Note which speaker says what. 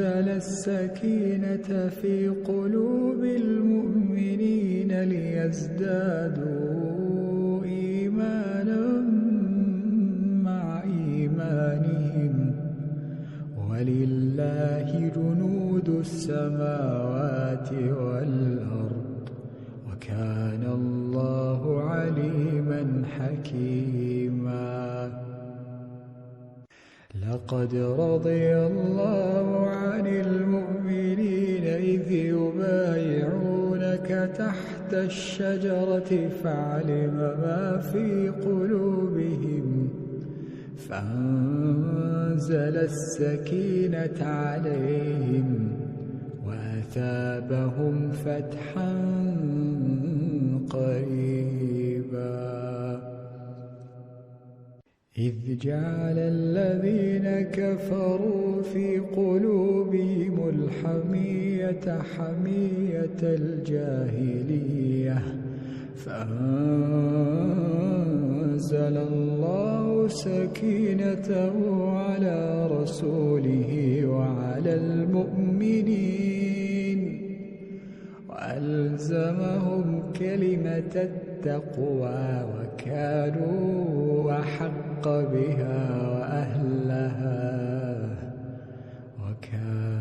Speaker 1: فأنزل السكينة في قلوب المؤمنين ليزدادوا إيمانا مع إيمانهم ولله جنود السماوات والأرض وكان الله عليما حكيما. لقد رضي الله عن المؤمنين إذ يبايعونك تحت الشجرة فعلم ما في قلوبهم فأنزل السكينة عليهم وأثابهم فتحا قريبا. إذ جعل الذين كفروا في قلوبهم الحمية حمية الجاهلية فأنزل الله سكينته على رسوله وعلى المؤمنين وألزمهم كلمة التقوى وكانوا أحق بها وأهلها وكان